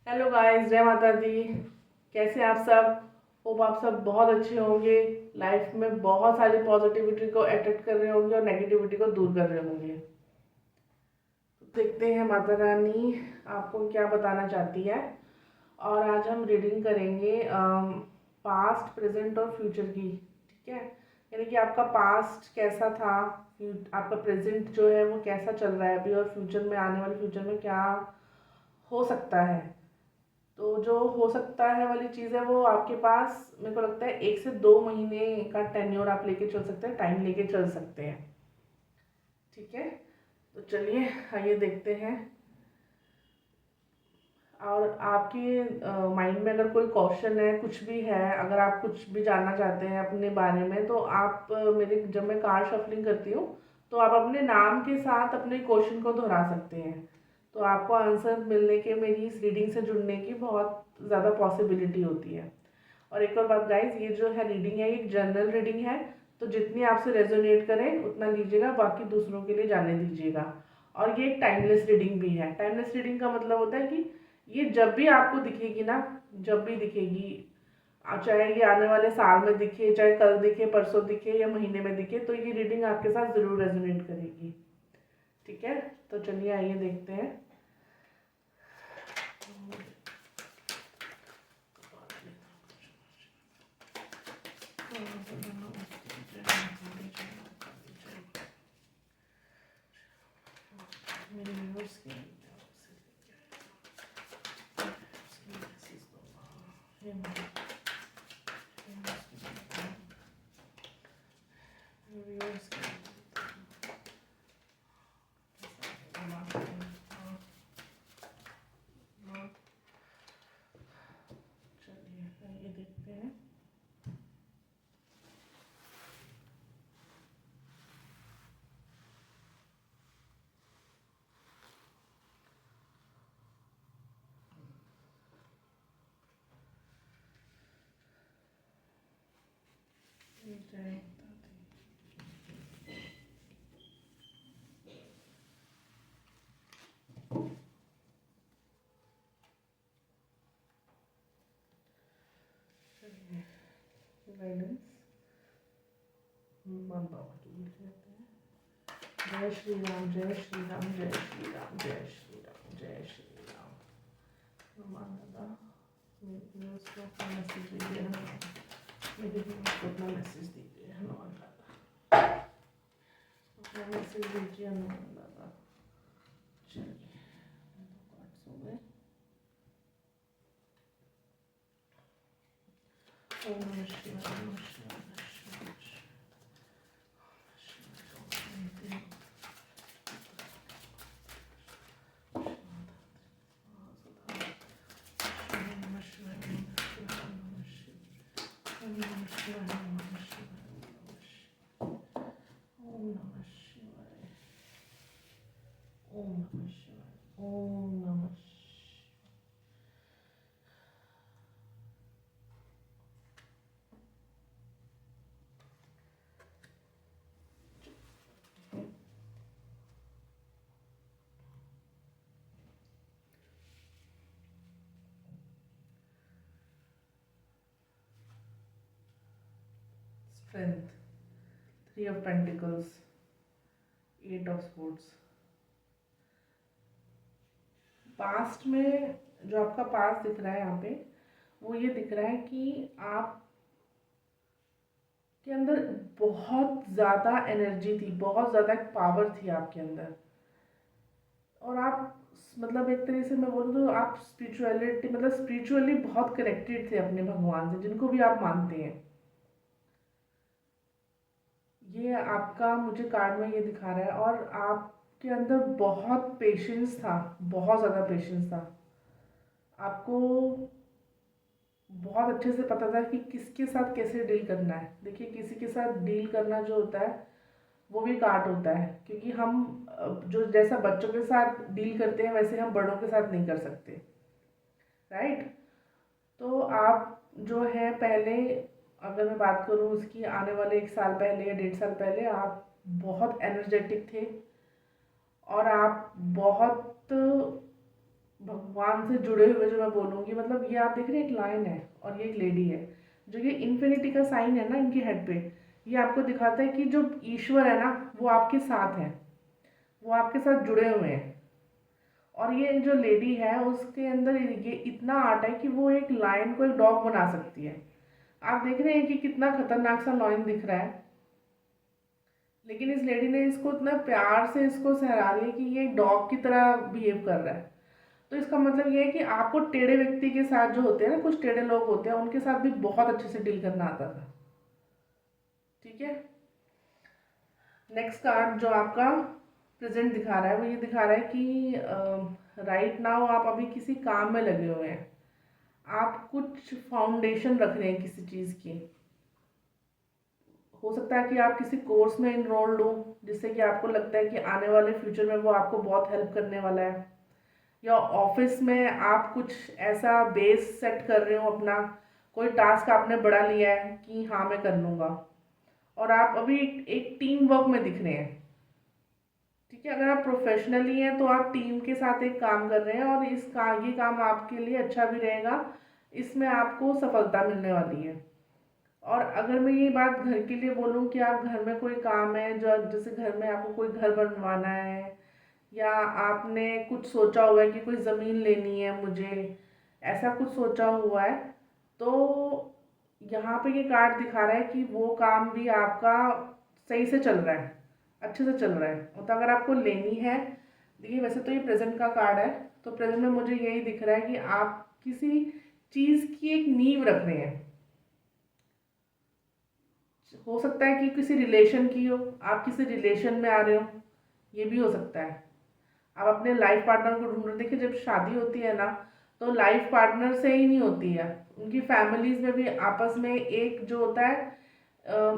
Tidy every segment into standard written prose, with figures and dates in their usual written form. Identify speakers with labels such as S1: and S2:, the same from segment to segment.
S1: Hello guys, जय माता दी। कैसे हैं आप सब? होप आप सब बहुत अच्छे होंगे। लाइफ में बहुत सारी पॉजिटिविटी को अट्रैक्ट कर रहे होंगे और नेगेटिविटी को दूर कर रहे होंगे। तो देखते हैं माता रानी आपको क्या बताना चाहती है। और आज हम रीडिंग करेंगे पास्ट, प्रेजेंट और फ्यूचर की। ठीक है, यानी कि आपका पास्ट कैसा था, आपका प्रेजेंट जो है वो कैसा चल रहा है अभी, और फ्यूचर में, आने वाले फ्यूचर में क्या हो सकता है। तो जो हो सकता है वाली चीज़ है वो आपके पास, मेरे को लगता है 1 से 2 महीने का टेन्योर आप लेके चल सकते हैं, टाइम लेके चल सकते हैं। ठीक है, तो चलिए आइए देखते हैं। और आपके माइंड में अगर कोई क्वेश्चन है, कुछ भी है, अगर आप कुछ भी जानना चाहते हैं अपने बारे में, तो आप मेरे जब मैं कार्ड शफलिंग करती हूँ तो आप अपने नाम के साथ अपने क्वेश्चन को दोहरा सकते हैं। तो आपको आंसर मिलने के, मेरी इस रीडिंग से जुड़ने की बहुत ज़्यादा पॉसिबिलिटी होती है। और एक और बात गाइस, ये जो है रीडिंग है, ये जनरल रीडिंग है। तो जितनी आपसे रेजोनेट करें उतना लीजिएगा, बाकी दूसरों के लिए जाने दीजिएगा। और ये एक टाइमलेस रीडिंग भी है। टाइमलेस रीडिंग का मतलब होता है कि ये जब भी आपको दिखेगी ना, जब भी दिखेगी, चाहे ये आने वाले साल में दिखे, चाहे कल दिखे, परसों दिखे या महीने में दिखे, तो ये रीडिंग आपके साथ ज़रूर रेजोनेट करेगी। ठीक है, तो चलिए आइए देखते हैं। मेरे व्यूअर्स के व्यूअर्स के चलिए ये देखते हैं। गाइडेंस बाबा की कहते हैं। जय श्री राम, जय श्री राम, जय श्री राम, जय श्री राम, जय श्री राम। हनुमान दादा मेरे उसको अपना मैसेज दीजिए, हनुमान मेरे भी उसको अपना मैसेज दीजिए, हनुमान दादा अपना मैसेज दीजिए, हनुमान दादा। चलिए, कार्ड्स हो गए। ओम नमः शिवाय, नमः शिवाय, नमः शिवाय, नमः शिवाय। Strength, 3 of Pentacles, 8 of Swords। Past में जो आपका पास्ट दिख रहा है यहाँ पे, वो ये दिख रहा है कि आप के अंदर बहुत ज़्यादा एनर्जी थी, बहुत ज़्यादा एक पावर थी आपके अंदर। और आप, मतलब एक तरीके से मैं बोलूँ तो आप स्पिरिचुअलिटी, मतलब स्पिरिचुअली बहुत कनेक्टेड थे अपने भगवान से, जिनको भी आप मानते हैं। ये आपका मुझे कार्ड में ये दिखा रहा है। और आपके अंदर बहुत पेशेंस था, बहुत ज़्यादा पेशेंस था। आपको बहुत अच्छे से पता था कि किसके साथ कैसे डील करना है। देखिए, किसी के साथ डील करना जो होता है वो भी कार्ड होता है, क्योंकि हम जो जैसा बच्चों के साथ डील करते हैं वैसे हम बड़ों के साथ नहीं कर सकते, राइट। तो आप जो है पहले, अगर मैं बात करूँ उसकी, आने वाले 1 साल पहले या 1.5 साल पहले आप बहुत एनर्जेटिक थे। और आप बहुत भगवान से जुड़े हुए जो मैं बोलूँगी, मतलब ये आप देख रहे हैं एक लाइन है और ये एक लेडी है, जो ये इन्फिनिटी का साइन है ना इनके हेड पे, ये आपको दिखाता है कि जो ईश्वर है ना वो आपके साथ है, वो आपके साथ जुड़े हुए हैं। और ये जो लेडी है उसके अंदर ये इतना आर्ट है कि वो एक लायन को एक डॉग बना सकती है। आप देख रहे हैं कि कितना खतरनाक सा लायन दिख रहा है, लेकिन इस लेडी ने इसको इतना प्यार से इसको सहरा लिया कि ये डॉग की तरह बिहेव कर रहा है। तो इसका मतलब ये है कि आपको टेढ़े व्यक्ति के साथ जो होते हैं ना, कुछ टेढ़े लोग होते हैं, उनके साथ भी बहुत अच्छे से डील करना आता था। ठीक है। नेक्स्ट कार्ड जो आपका प्रेजेंट दिखा रहा है वो ये दिखा रहा है कि राइट नाउ आप अभी किसी काम में लगे हुए हैं, आप कुछ फाउंडेशन रख रहे हैं किसी चीज़ की। हो सकता है कि आप किसी कोर्स में इनरोल्ड हो जिससे कि आपको लगता है कि आने वाले फ्यूचर में वो आपको बहुत हेल्प करने वाला है, या ऑफिस में आप कुछ ऐसा बेस सेट कर रहे हो अपना, कोई टास्क आपने बड़ा लिया है कि हाँ मैं कर लूँगा, और आप अभी एक टीम वर्क में दिख रहे हैं। ठीक है। अगर आप प्रोफेशनली हैं तो आप टीम के साथ एक काम कर रहे हैं और ये काम आपके लिए अच्छा भी रहेगा, इसमें आपको सफलता मिलने वाली है। और अगर मैं ये बात घर के लिए बोलूँ कि आप घर में कोई काम है जो, जैसे घर में आपको कोई घर बनवाना है, या आपने कुछ सोचा हुआ है कि कोई ज़मीन लेनी है मुझे, ऐसा कुछ सोचा हुआ है, तो यहाँ पे ये कार्ड दिखा रहा है कि वो काम भी आपका सही से चल रहा है, अच्छे से चल रहा है। तो अगर आपको लेनी है, देखिए वैसे तो ये प्रेजेंट का कार्ड है, तो प्रेजेंट में मुझे यही दिख रहा है कि आप किसी चीज़ की एक नींव रख रहे हैं। हो सकता है कि किसी रिलेशन की हो, आप किसी रिलेशन में आ रहे हो, ये भी हो सकता है। आप अपने लाइफ पार्टनर को ढूंढ रहे, देखिए जब शादी होती है ना तो लाइफ पार्टनर से ही नहीं होती है, उनकी फैमिलीज में भी आपस में एक जो होता है,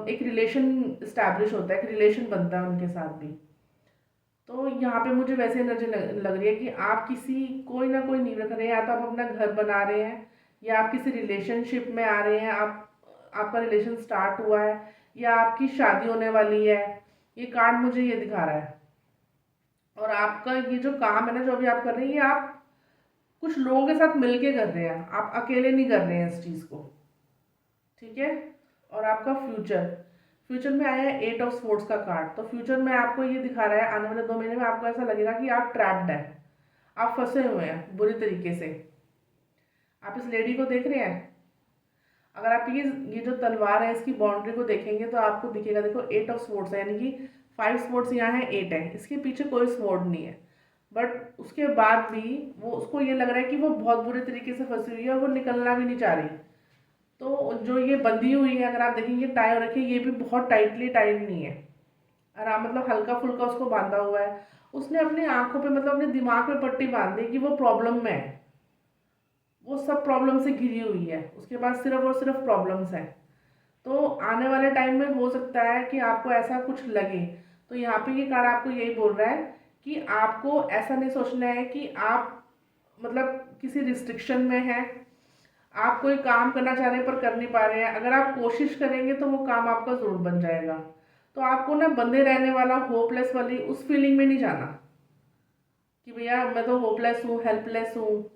S1: एक रिलेशन इस्टेब्लिश होता है, एक रिलेशन बनता है उनके साथ भी। तो यहाँ पे मुझे वैसे एनर्जी लग रही है कि आप किसी कोई ना कोई नींव रख रहे हैं, या तो आप अपना घर बना रहे हैं, या आप किसी रिलेशनशिप में आ रहे हैं, आपका रिलेशन स्टार्ट हुआ है, या आपकी शादी होने वाली है। ये कार्ड मुझे ये दिखा रहा है। और आपका ये जो काम है ना जो अभी आप कर रहे हैं, ये आप कुछ लोगों के साथ मिलके कर रहे हैं, आप अकेले नहीं कर रहे हैं इस चीज़ को। ठीक है। और आपका फ्यूचर, फ्यूचर में आया है 8 ऑफ स्पोर्ट्स का कार्ड। तो फ्यूचर में आपको ये दिखा रहा है आने वाले 2 महीने में आपको ऐसा लगेगा कि आप ट्रैप्ड हैं, आप फंसे हुए हैं बुरी तरीके से। आप इस लेडी को देख रहे हैं, अगर आप ये जो तलवार है इसकी बाउंड्री को देखेंगे तो आपको दिखेगा, देखो 8 ऑफ स्पोर्ट्स है, यानी कि 5 स्पोर्ट्स यहाँ है, 8 है, इसके पीछे कोई स्वॉर्ड नहीं है। बट उसके बाद भी वो, उसको ये लग रहा है कि वो बहुत बुरे तरीके से फंसी हुई है और वो निकलना भी नहीं चाह रही। तो जो ये बंधी हुई है, अगर आप देखेंगे टाई रखी, ये भी बहुत टाइटली टाइड नहीं है, आराम मतलब हल्का फुल्का उसको बांधा हुआ है। उसने अपनी आंखों पे, मतलब अपने दिमाग में पट्टी बांध दी कि वो प्रॉब्लम में है, वो सब प्रॉब्लम से घिरी हुई है, उसके पास सिर्फ और सिर्फ प्रॉब्लम्स हैं। तो आने वाले टाइम में हो सकता है कि आपको ऐसा कुछ लगे। तो यहाँ पे ये कार्ड आपको यही बोल रहा है कि आपको ऐसा नहीं सोचना है कि आप मतलब किसी रिस्ट्रिक्शन में हैं, आप कोई काम करना चाह रहे हैं पर कर नहीं पा रहे हैं। अगर आप कोशिश करेंगे तो वो काम आपका ज़रूर बन जाएगा। तो आपको ना बंधे रहने वाला, होपलेस वाली उस फीलिंग में नहीं जाना कि भैया मैं तो होपलेस हूँ, हेल्पलेस हूँ,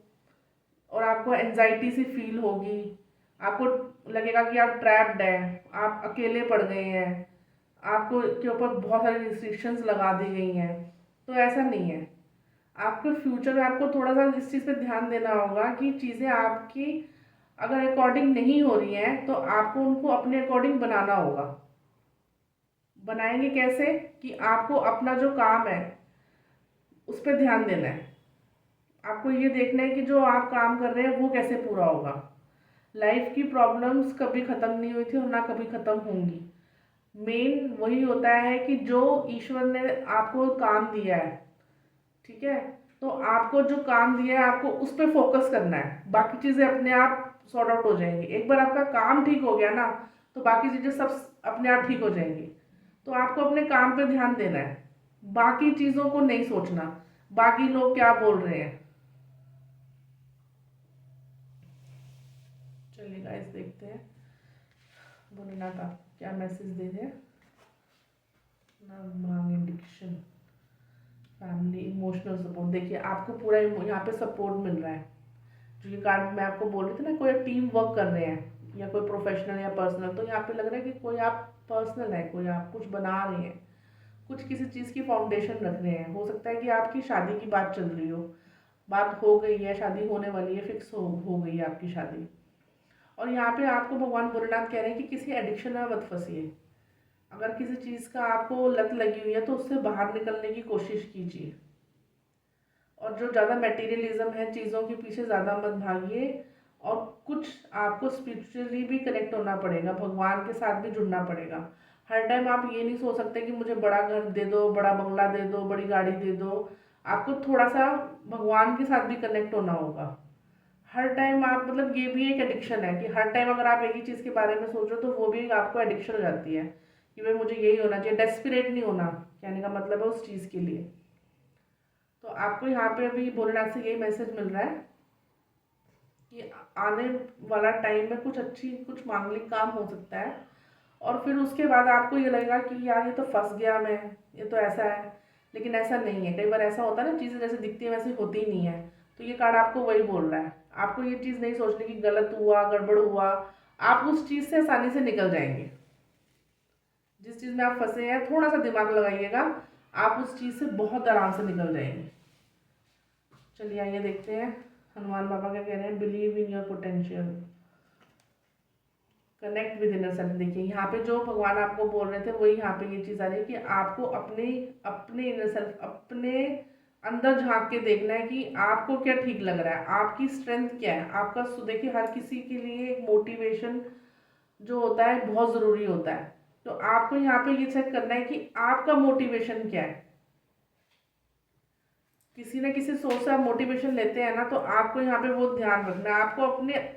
S1: और आपको एनजाइटी सी फील होगी, आपको लगेगा कि आप ट्रैप्ड हैं, आप अकेले पड़ गए हैं, आपको के ऊपर बहुत सारी रिस्ट्रिक्शंस लगा दी गई हैं। तो ऐसा नहीं है। आपके फ्यूचर में आपको थोड़ा सा इस चीज़ पे ध्यान देना होगा कि चीज़ें आपकी अगर अकॉर्डिंग नहीं हो रही हैं तो आपको उनको अपने अकॉर्डिंग बनाना होगा। बनाएंगे कैसे? कि आपको अपना जो काम है उस पर ध्यान देना है, आपको ये देखना है कि जो आप काम कर रहे हैं वो कैसे पूरा होगा। लाइफ की प्रॉब्लम्स कभी ख़त्म नहीं हुई थी और ना कभी ख़त्म होंगी। मेन वही होता है कि जो ईश्वर ने आपको काम दिया है, ठीक है, तो आपको जो काम दिया है आपको उस पर फोकस करना है, बाकी चीज़ें अपने आप सॉर्ट आउट हो जाएंगी। एक बार आपका काम ठीक हो गया ना तो बाकी चीज़ें सब अपने आप ठीक हो जाएंगी। तो आपको अपने काम पे ध्यान देना है, बाकी चीज़ों को नहीं सोचना, बाकी लोग क्या बोल रहे हैं। चलिए गाइस देखते हैं भोलेनाथ आप क्या मैसेज दे रहे हैं। ना मांगे डिक्शन, फैमिली इमोशनल सपोर्ट, देखिए आपको पूरा यहाँ पे सपोर्ट मिल रहा है। जो ये कार्ड मैं आपको बोल रही थी ना, कोई टीम वर्क कर रहे हैं या कोई प्रोफेशनल या पर्सनल, तो यहाँ पे लग रहा है कि कोई आप पर्सनल है, कोई आप कुछ बना रहे हैं, कुछ किसी चीज़ की फाउंडेशन रख रहे हैं। हो सकता है कि आपकी शादी की बात चल रही हो, बात हो गई है, शादी होने वाली है, फिक्स हो गई है आपकी शादी। और यहाँ पे आपको भगवान भोलेनाथ कह रहे हैं कि किसी एडिक्शन में मत फंसिए। अगर किसी चीज़ का आपको लत लगी हुई है तो उससे बाहर निकलने की कोशिश कीजिए। और जो ज़्यादा मटेरियलिज्म है, चीज़ों के पीछे ज़्यादा मत भागिए। और कुछ आपको स्पिरिचुअली भी कनेक्ट होना पड़ेगा, भगवान के साथ भी जुड़ना पड़ेगा। हर टाइम आप ये नहीं सोच सकते कि मुझे बड़ा घर दे दो, बड़ा बंगला दे दो, बड़ी गाड़ी दे दो। आपको थोड़ा सा भगवान के साथ भी कनेक्ट होना होगा। हर टाइम आप, मतलब ये भी एक एडिक्शन है कि हर टाइम अगर आप एक ही चीज़ के बारे में सोच रहे हो तो वो भी आपको एडिक्शन हो जाती है कि भाई मुझे यही होना चाहिए। डेस्परेट नहीं होना, कहने का मतलब है उस चीज़ के लिए। तो आपको यहाँ पे अभी भोलेनाथ से यही मैसेज मिल रहा है कि आने वाला टाइम में कुछ मांगलिक काम हो सकता है। और फिर उसके बाद आपको ये लगेगा कि यार ये तो फंस गया मैं, ये तो ऐसा है। लेकिन ऐसा नहीं है। कई बार ऐसा होता है ना, चीज़ें जैसे दिखती है वैसे होती ही नहीं है। तो ये कार्ड आपको वही बोल रहा है। आपको ये चीज़ नहीं सोचनी कि गलत हुआ, गड़बड़ हुआ। आप उस चीज़ से आसानी से निकल जाएंगे। जिस चीज़ में आप फंसे हैं, थोड़ा सा दिमाग लगाइएगा, आप उस चीज़ से बहुत आराम से निकल जाएंगे। चलिए आइए देखते हैं हनुमान बाबा क्या कह रहे हैं। Believe in your potential, connect with inner self. देखिए यहाँ पे जो भगवान आपको बोल रहे थे वही यहाँ पे ये चीज़ आ रही है कि आपको अपने अपने इनर सेल्फ, अपने अंदर झांक के देखना है कि आपको क्या ठीक लग रहा है, आपकी स्ट्रेंथ क्या है, आपका। देखिए हर किसी के लिए एक मोटिवेशन जो होता है बहुत ज़रूरी होता है। तो आपको यहाँ पे ये चेक करना है कि आपका मोटिवेशन क्या है। किसी न किसी सोर्स से आप मोटिवेशन लेते हैं ना, तो आपको यहाँ पे वो ध्यान रखना है। आपको अपने,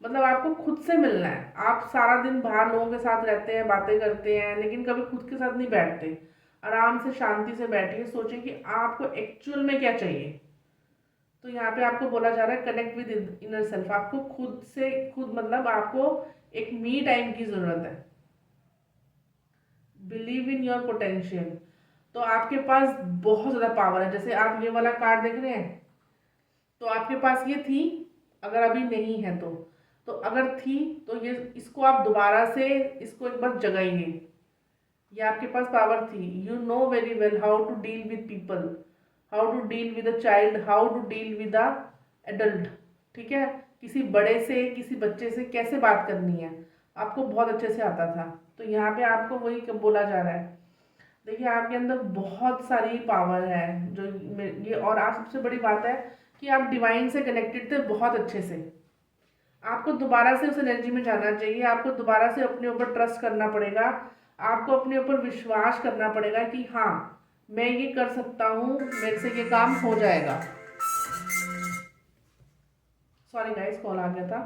S1: मतलब आपको खुद से मिलना है। आप सारा दिन बाहर लोगों के साथ रहते हैं, बातें करते हैं, लेकिन कभी खुद के साथ नहीं बैठते। आराम से शांति से बैठिए, सोचिए कि आपको एक्चुअल में क्या चाहिए। तो यहाँ पे आपको बोला जा रहा है कनेक्ट विद इनर सेल्फ। आपको खुद से खुद, मतलब आपको एक मी टाइम की ज़रूरत है। Believe in your potential. तो आपके पास बहुत ज़्यादा पावर है। जैसे आप ये वाला कार्ड देख रहे हैं, तो आपके पास ये थी, अगर अभी नहीं है तो अगर थी तो ये, इसको आप दोबारा से इसको एक बार जगाइए। ये आपके पास पावर थी। You know very well how to deal with people, how to deal with a child, how to deal with a adult. ठीक है, किसी बड़े से, किसी बच्चे से कैसे बात करनी है, आपको बहुत अच्छे से आता था। तो यहाँ पे आपको वही बोला जा रहा है। देखिए आपके अंदर बहुत सारी पावर है जो ये, और आज सबसे बड़ी बात है कि आप डिवाइन से कनेक्टेड थे बहुत अच्छे से। आपको दोबारा से उस एनर्जी में जाना चाहिए। आपको दोबारा से अपने ऊपर ट्रस्ट करना पड़ेगा। आपको अपने ऊपर विश्वास करना पड़ेगा कि हाँ, मैं ये कर सकता हूँ, मेरे से ये काम हो जाएगा। सॉरी गाइस, कॉल आ गया था।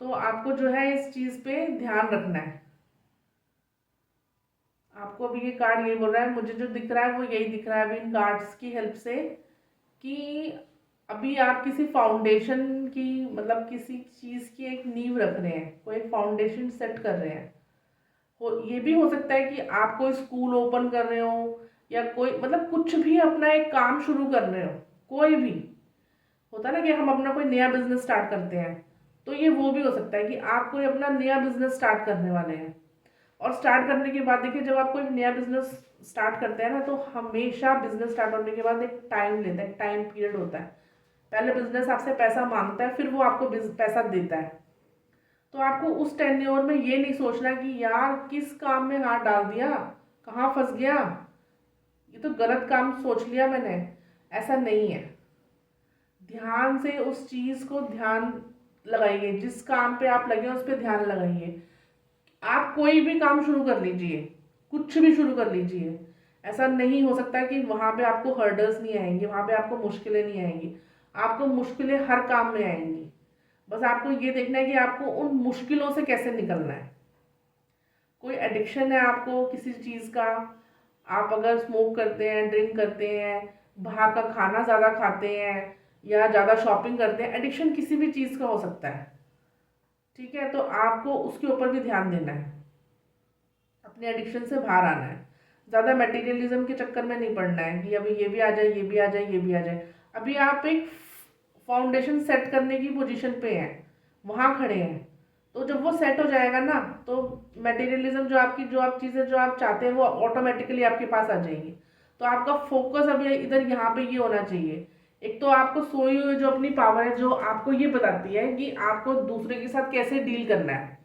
S1: तो आपको जो है इस चीज़ पे ध्यान रखना है। आपको अभी ये कार्ड यही बोल रहा है, मुझे जो दिख रहा है वो यही दिख रहा है अभी इन कार्ड्स की हेल्प से, कि अभी आप किसी फाउंडेशन की, मतलब किसी चीज़ की एक नींव रख रहे हैं, कोई एक फाउंडेशन सेट कर रहे हैं। ये भी हो सकता है कि आप कोई स्कूल ओपन कर रहे हो, या कोई, मतलब कुछ भी अपना एक काम शुरू कर रहे हो। कोई भी होता है ना कि हम अपना कोई नया बिजनेस स्टार्ट करते हैं, तो ये वो भी हो सकता है कि आप कोई अपना नया बिजनेस स्टार्ट करने वाले हैं। और स्टार्ट करने के बाद देखिए, जब आप कोई नया बिजनेस स्टार्ट करते हैं ना, तो हमेशा बिजनेस स्टार्ट होने के बाद एक टाइम लेता है, टाइम पीरियड होता है। पहले बिजनेस आपसे पैसा मांगता है, फिर वो आपको पैसा देता है। तो आपको उस टेन्योर में ये नहीं सोचना कि यार किस काम में हाथ डाल दिया, कहाँ फंस गया, ये तो गलत काम सोच लिया मैंने। ऐसा नहीं है। ध्यान से उस चीज़ को ध्यान लगाइए, जिस काम पे आप लगे उस पर ध्यान लगाइए। आप कोई भी काम शुरू कर लीजिए, कुछ भी शुरू कर लीजिए। ऐसा नहीं हो सकता कि वहाँ पे आपको हर्डल्स नहीं आएंगे, वहाँ पे आपको मुश्किलें नहीं आएंगी। आपको मुश्किलें हर काम में आएंगी। बस आपको ये देखना है कि आपको उन मुश्किलों से कैसे निकलना है। कोई एडिक्शन है आपको किसी चीज़ का, आप अगर स्मोक करते हैं, ड्रिंक करते हैं, बाहर का खाना ज़्यादा खाते हैं, या ज़्यादा शॉपिंग करते हैं, एडिक्शन किसी भी चीज़ का हो सकता है। ठीक है, तो आपको उसके ऊपर भी ध्यान देना है, अपने एडिक्शन से बाहर आना है। ज़्यादा मटेरियलिज्म के चक्कर में नहीं पड़ना है कि अभी ये भी आ जाए, ये भी आ जाए, ये भी आ जाए। अभी आप एक फाउंडेशन सेट करने की पोजीशन पे हैं, वहाँ खड़े हैं। तो जब वो सेट हो जाएगा ना, तो मटेरियलिज्म जो आप चीज़ें जो आप चाहते हैं वो ऑटोमेटिकली आपके पास आ जाएंगी। तो आपका फोकस अभी इधर यहाँ पे ये होना चाहिए। एक तो आपको सोई हुई जो अपनी पावर है, जो आपको ये बताती है कि आपको दूसरे के साथ कैसे डील करना है,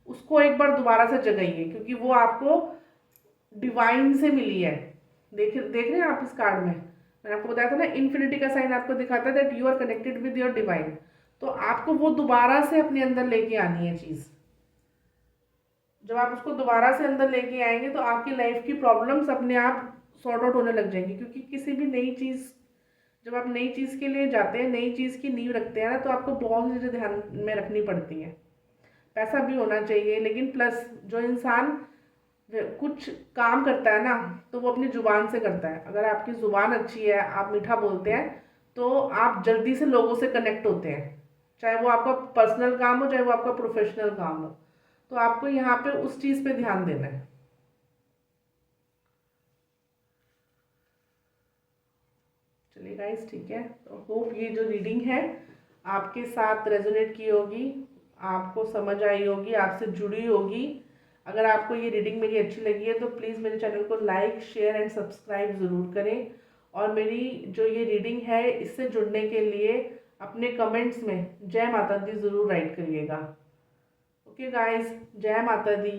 S1: उसको एक बार दोबारा से जगाइए, क्योंकि वो आपको डिवाइन से मिली है। देख रहे हैं आप इस कार्ड में, मैंने आपको बताया था ना, इन्फिनिटी का साइन आपको दिखाता है that you are connected with your divine. तो आपको वो दोबारा से अपने अंदर लेके आनी है चीज़। जब आप उसको दोबारा से अंदर लेके आएंगे तो आपकी लाइफ की प्रॉब्लम्स अपने आप सॉर्ट आउट होने लग जाएंगी। क्योंकि किसी भी नई चीज़, जब आप नई चीज़ के लिए जाते हैं, नई चीज़ की नींव रखते हैं ना, तो आपको बहुत सी चीज़ें ध्यान में रखनी पड़ती हैं। पैसा भी होना चाहिए, लेकिन प्लस जो इंसान कुछ काम करता है ना, तो वो अपनी ज़ुबान से करता है। अगर आपकी ज़ुबान अच्छी है, आप मीठा बोलते हैं, तो आप जल्दी से लोगों से कनेक्ट होते हैं, चाहे वो आपका पर्सनल काम हो, चाहे वो आपका प्रोफेशनल काम हो। तो आपको यहाँ पे उस चीज़ पे ध्यान देना है। चलिए गाइस, ठीक है। तो होप ये जो रीडिंग है आपके साथ रेजोनेट की होगी, आपको समझ आई होगी, आपसे जुड़ी होगी। अगर आपको ये रीडिंग मेरी अच्छी लगी है तो प्लीज़ मेरे चैनल को लाइक, शेयर एंड सब्सक्राइब ज़रूर करें। और मेरी जो ये रीडिंग है, इससे जुड़ने के लिए अपने कमेंट्स में जय माता दी ज़रूर राइट करिएगा। ओके गाइस, जय माता दी।